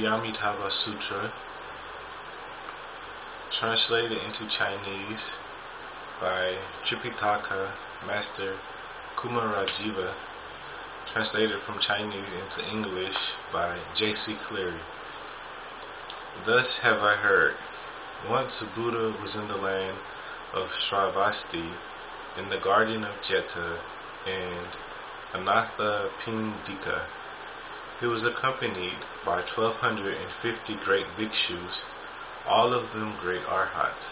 the Amitabha Sutra, translated into Chinese by Tripitaka Master Kumarajiva, translated from Chinese into English by J.C. Cleary. Thus have I heard. Once Buddha was in the land of Sravasti, in the garden of Jeta, and Anathapindika. He was accompanied by 1,250 great bhikshus, all of them great arhats,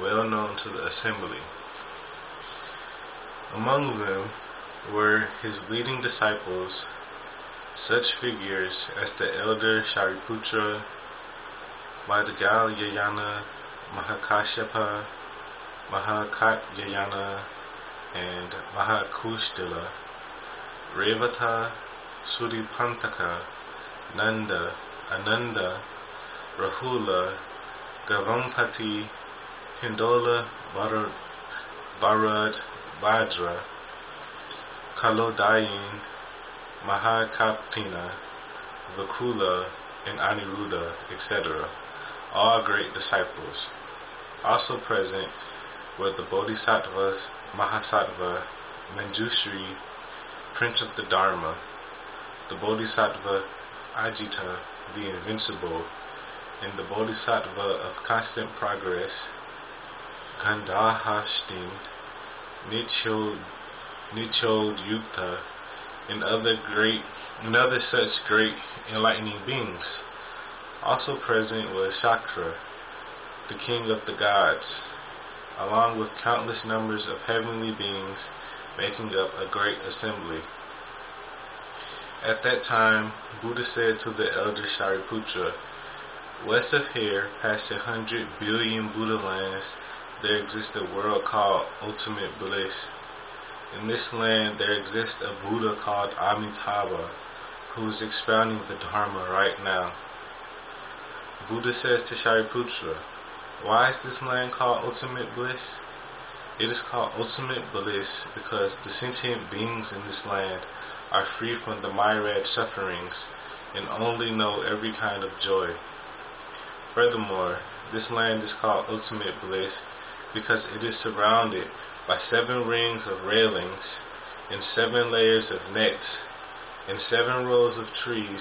well known to the assembly. Among them were his leading disciples, such figures as the elder Shariputra, Madhyalayana, Mahakashyapa, Mahakatyayana, and Mahakushtila, Revata, Suripantaka, Nanda, Ananda, Rahula, Gavampati, Hindola, Bharadvajra, Kalodayin, Mahakaptina, Vakula, and Aniruddha, etc., all great disciples. Also present were the Bodhisattvas, Mahasattva, Manjushri, Prince of the Dharma, the Bodhisattva Ajita, the Invincible, and the Bodhisattva of Constant Progress, Gandhahashtin, Nichodyukta, and other such great enlightening beings. Also present was Shakra, the king of the gods, along with countless numbers of heavenly beings making up a great assembly. At that time, Buddha said to the elder Shariputra, west of here, past 100 billion Buddha lands, there exists a world called Ultimate Bliss. In this land, there exists a Buddha called Amitabha, who is expounding the Dharma right now. Buddha says to Shariputra, why is this land called Ultimate Bliss? It is called Ultimate Bliss because the sentient beings in this land are free from the myriad sufferings and only know every kind of joy. Furthermore, this land is called Ultimate Bliss because it is surrounded by 7 rings of railings and 7 layers of nets and 7 rows of trees,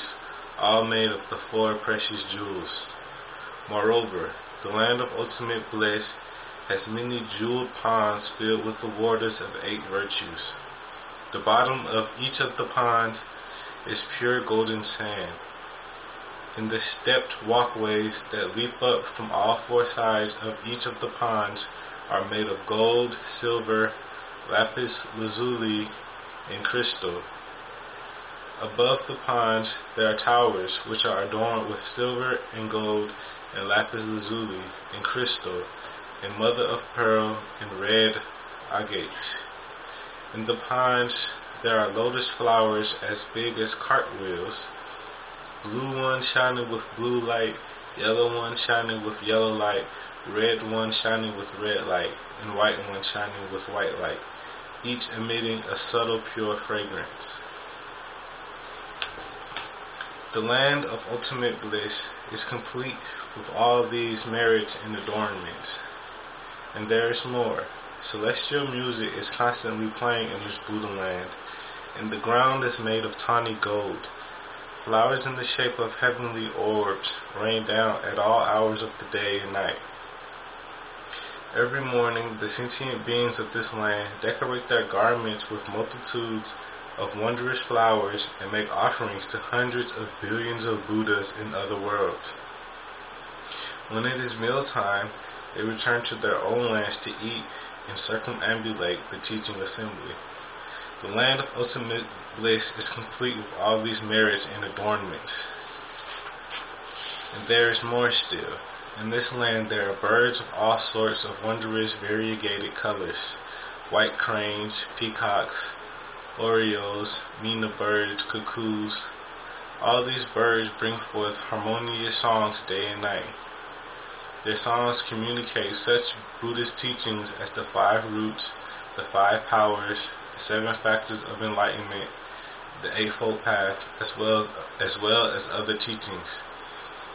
all made of the 4 precious jewels. Moreover, the land of Ultimate Bliss has many jeweled ponds filled with the waters of 8 virtues. The bottom of each of the ponds is pure golden sand, and the stepped walkways that leap up from all 4 sides of each of the ponds are made of gold, silver, lapis lazuli, and crystal. Above the ponds there are towers which are adorned with silver and gold and lapis lazuli and crystal and mother of pearl and red agates. In the ponds there are lotus flowers as big as cartwheels, blue ones shining with blue light, yellow ones shining with yellow light, red ones shining with red light, and white ones shining with white light, each emitting a subtle pure fragrance. The land of Ultimate Bliss is complete with all these merits and adornments. And there is more. Celestial music is constantly playing in this Buddha land, and the ground is made of tawny gold. Flowers in the shape of heavenly orbs rain down at all hours of the day and night. Every morning, the sentient beings of this land decorate their garments with multitudes of wondrous flowers and make offerings to hundreds of billions of Buddhas in other worlds. When it is mealtime, they return to their own lands to eat and circumambulate the teaching assembly. The land of Ultimate Bliss is complete with all these merits and adornments. And there is more still. In this land there are birds of all sorts of wondrous variegated colors, white cranes, peacocks, orioles, mina birds, cuckoos. All these birds bring forth harmonious songs day and night. Their songs communicate such Buddhist teachings as the 5 roots, the 5 powers, the 7 factors of enlightenment, the Eightfold Path, as well as other teachings.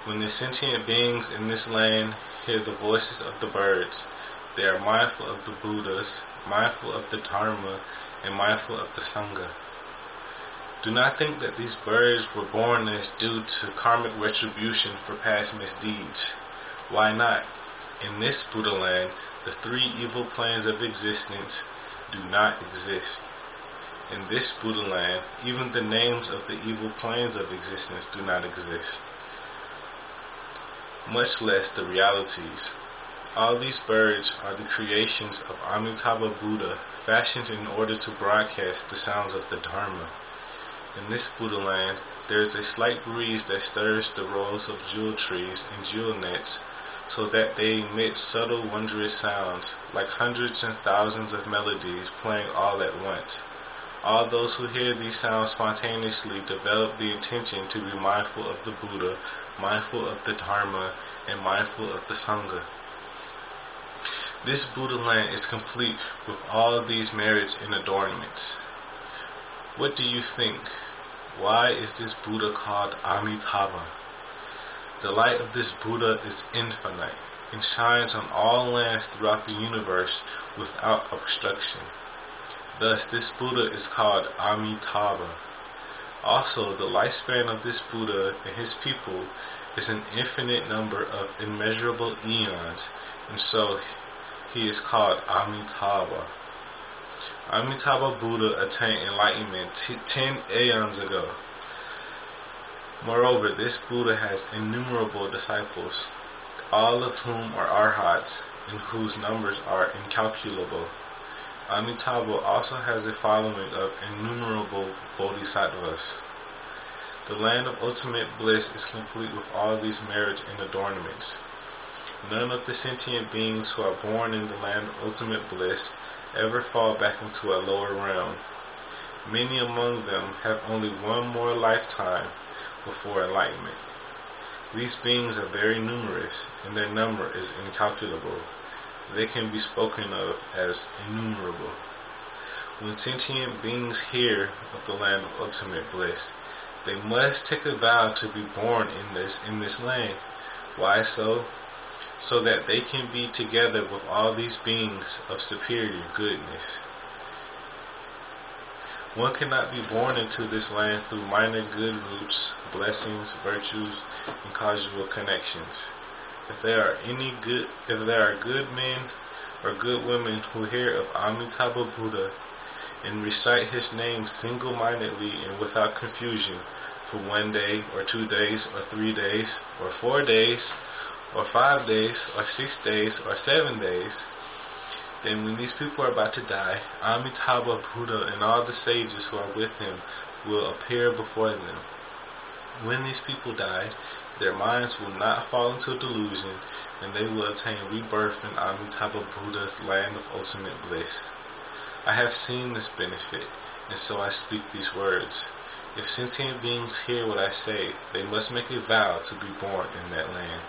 When the sentient beings in this land hear the voices of the birds, they are mindful of the Buddhas, mindful of the Dharma, and mindful of the Sangha. Do not think that these birds were born as due to karmic retribution for past misdeeds. Why not? In this Buddha land, the three evil planes of existence do not exist. In this Buddha land, even the names of the evil planes of existence do not exist, much less the realities. All these birds are the creations of Amitabha Buddha, fashioned in order to broadcast the sounds of the Dharma. In this Buddha land, there is a slight breeze that stirs the rows of jewel trees and jewel nets, so that they emit subtle, wondrous sounds, like hundreds and thousands of melodies playing all at once. All those who hear these sounds spontaneously develop the intention to be mindful of the Buddha, mindful of the Dharma, and mindful of the Sangha. This Buddha land is complete with all these merits and adornments. What do you think? Why is this Buddha called Amitabha? The light of this Buddha is infinite and shines on all lands throughout the universe without obstruction. Thus, this Buddha is called Amitabha. Also, the lifespan of this Buddha and his people is an infinite number of immeasurable eons, and so he is called Amitabha. Amitabha Buddha attained enlightenment 10 aeons ago. Moreover, this Buddha has innumerable disciples, all of whom are arhats, and whose numbers are incalculable. Amitabha also has a following of innumerable bodhisattvas. The land of ultimate bliss is complete with all these merits and adornments. None of the sentient beings who are born in the land of ultimate bliss ever fall back into a lower realm. Many among them have only one more lifetime before enlightenment. These beings are very numerous, and their number is incalculable. They can be spoken of as innumerable. When sentient beings hear of the land of ultimate bliss, they must take a vow to be born in this land. Why so? So that they can be together with all these beings of superior goodness. One cannot be born into this land through minor good roots, blessings, virtues, and causal connections. If there are good men or good women who hear of Amitabha Buddha and recite his name single-mindedly and without confusion for 1 day or 2 days or 3 days or 4 days or 5 days, or 6 days, or 7 days, then when these people are about to die, Amitabha Buddha and all the sages who are with him will appear before them. When these people die, their minds will not fall into delusion, and they will attain rebirth in Amitabha Buddha's land of ultimate bliss. I have seen this benefit, and so I speak these words. If sentient beings hear what I say, they must make a vow to be born in that land.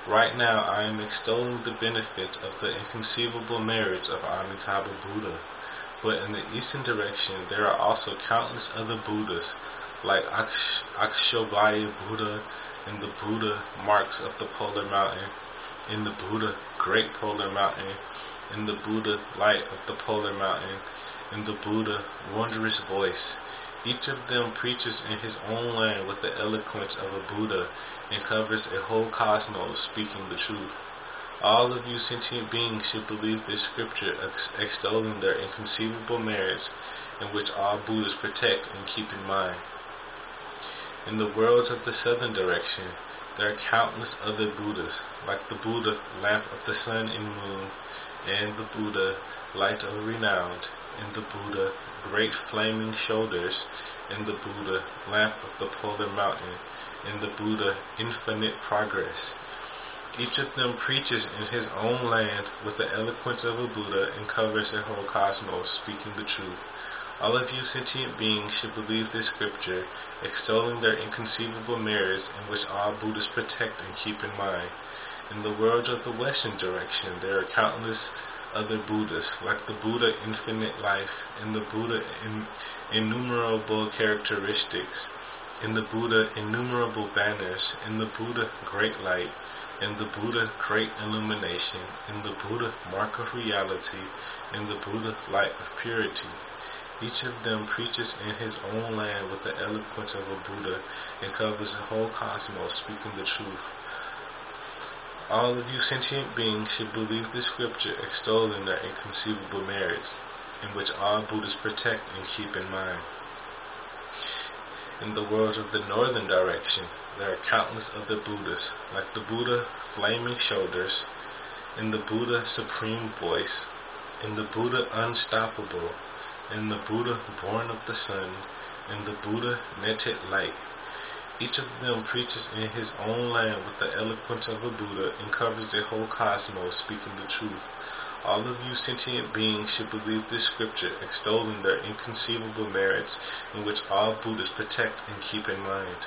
Right now, I am extolling the benefits of the inconceivable merits of Amitabha Buddha, but in the eastern direction there are also countless other Buddhas, like Akshobhya Buddha, and the Buddha Marks of the Polar Mountain, and the Buddha Great Polar Mountain, and the Buddha Light of the Polar Mountain, and the Buddha Wondrous Voice. Each of them preaches in his own land with the eloquence of a Buddha and covers a whole cosmos speaking the truth. All of you sentient beings should believe this scripture extolling their inconceivable merits, in which all Buddhas protect and keep in mind. In the worlds of the southern direction, there are countless other Buddhas, like the Buddha Lamp of the Sun and Moon, and the Buddha Light of Renown, and the Buddha Great Flaming Shoulders, and the Buddha Lamp of the Polar Mountain, and the Buddha Infinite Progress. Each of them preaches in his own land with the eloquence of a Buddha and covers a whole cosmos, speaking the truth. All of you sentient beings should believe this scripture, extolling their inconceivable merits, in which all Buddhas protect and keep in mind. In the world of the western direction, there are countless other Buddhas, like the Buddha Infinite Life, and the Buddha Innumerable Characteristics, In the Buddha, innumerable banners. In the Buddha, great light. In the Buddha, great illumination. In the Buddha, mark of reality. In the Buddha, light of purity. Each of them preaches in his own land with the eloquence of a Buddha and covers the whole cosmos, speaking the truth. All of you sentient beings should believe this scripture, extolling their inconceivable merits, in which all Buddhas protect and keep in mind. In the world of the northern direction, there are countless other Buddhas, like the Buddha, flaming shoulders. In the Buddha, supreme voice. In the Buddha, unstoppable. In the Buddha, born of the sun. In the Buddha, netted light. Each of them preaches in his own land with the eloquence of a Buddha and covers the whole cosmos, speaking the truth. All of you sentient beings should believe this scripture, extolling their inconceivable merits, in which all Buddhas protect and keep in mind.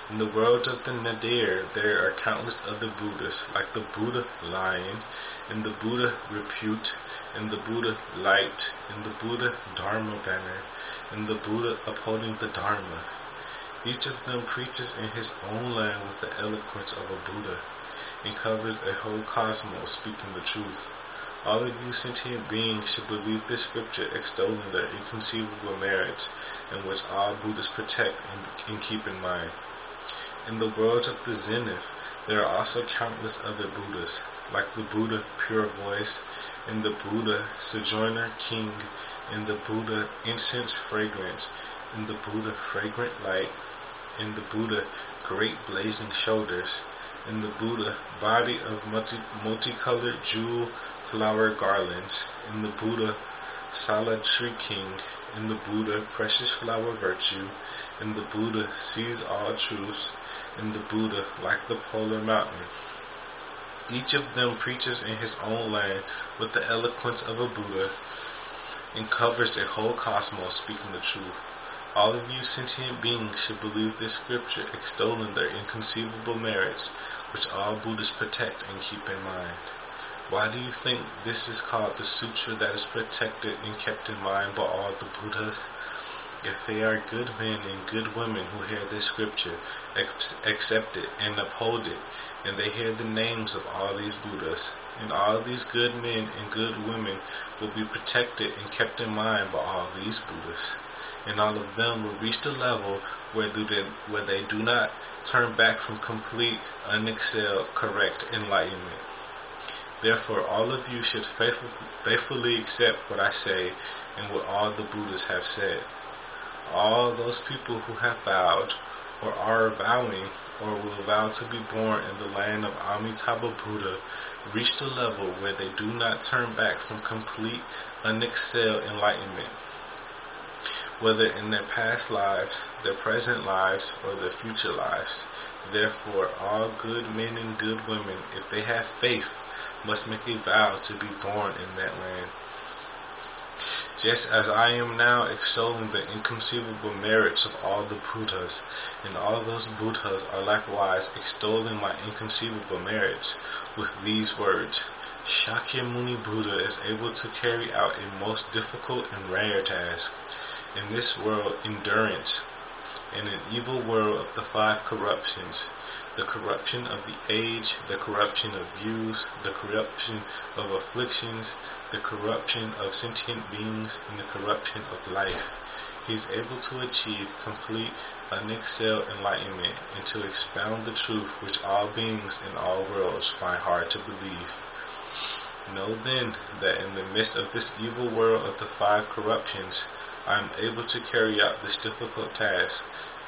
In the world of the Nadir, there are countless other Buddhas, like the Buddha lion, in the Buddha repute, in the Buddha light, in the Buddha Dharma banner, in the Buddha upholding the Dharma. Each of them preaches in his own land with the eloquence of a Buddha, and covers a whole cosmos, speaking the truth. All of you sentient beings should believe this scripture, extolling their inconceivable merits, in which all Buddhas protect and keep in mind. In the world of the zenith, there are also countless other Buddhas, like the Buddha pure voice, in the Buddha sojourner king, in the Buddha incense fragrance, in the Buddha fragrant light, in the Buddha great blazing shoulders, in the Buddha body of multicolored jewel flower garlands, in the Buddha solid tree king, in the Buddha precious flower virtue, in the Buddha sees all truths, in the Buddha like the polar mountain. Each of them preaches in his own land with the eloquence of a Buddha and covers a whole cosmos, speaking the truth. All of you sentient beings should believe this scripture, extolling their inconceivable merits, which all Buddhas protect and keep in mind. Why do you think this is called the sutra that is protected and kept in mind by all the Buddhas? If they are good men and good women who hear this scripture, accept it and uphold it, and they hear the names of all these Buddhas, and all these good men and good women will be protected and kept in mind by all these Buddhas, and all of them will reach the level where they do not turn back from complete, unexcelled, correct enlightenment. Therefore, all of you should faithfully accept what I say and what all the Buddhas have said. All those people who have vowed, or are vowing, or will vow to be born in the land of Amitabha Buddha reach the level where they do not turn back from complete, unexcelled enlightenment, whether in their past lives, their present lives, or their future lives. Therefore, all good men and good women, if they have faith, must make a vow to be born in that land. Just as I am now extolling the inconceivable merits of all the Buddhas, and all those Buddhas are likewise extolling my inconceivable merits with these words, Shakyamuni Buddha is able to carry out a most difficult and rare task. In this world, endurance. In an evil world of the five corruptions, the corruption of the age, the corruption of views, the corruption of afflictions, the corruption of sentient beings, and the corruption of life. He is able to achieve complete, unexcelled enlightenment and to expound the truth which all beings in all worlds find hard to believe. Know then that in the midst of this evil world of the five corruptions, I am able to carry out this difficult task,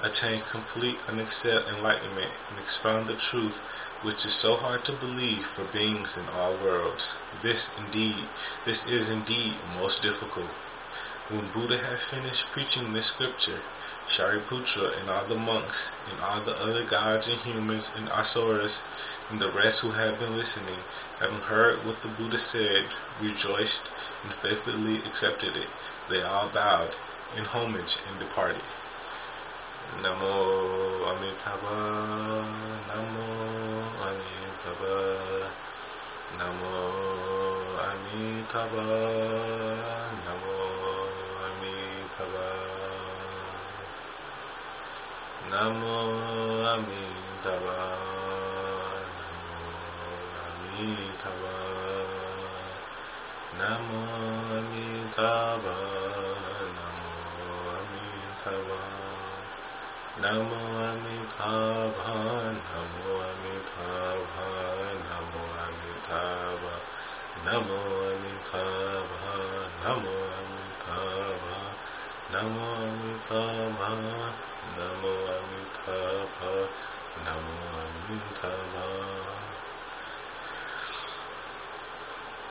attain complete unexcelled enlightenment, and expound the truth which is so hard to believe for beings in all worlds. This is indeed most difficult. When Buddha had finished preaching this scripture, Shariputra and all the monks, and all the other gods and humans and asuras, and the rest who had been listening, having heard what the Buddha said, rejoiced and faithfully accepted it. They all bowed in homage and departed. Namo Amitabha, Namo Amitabha, Namo Amitabha, Namo Amitabha. Namo Amitabha, Namo Amitabha, Namo Amitabha, Namo Amitabha, Namo Amitabha, Namo Amitabha, Namo Amitabha, Namo Amitabha, Namo Amitabha, Namo Amitabha, Namo Amitabha.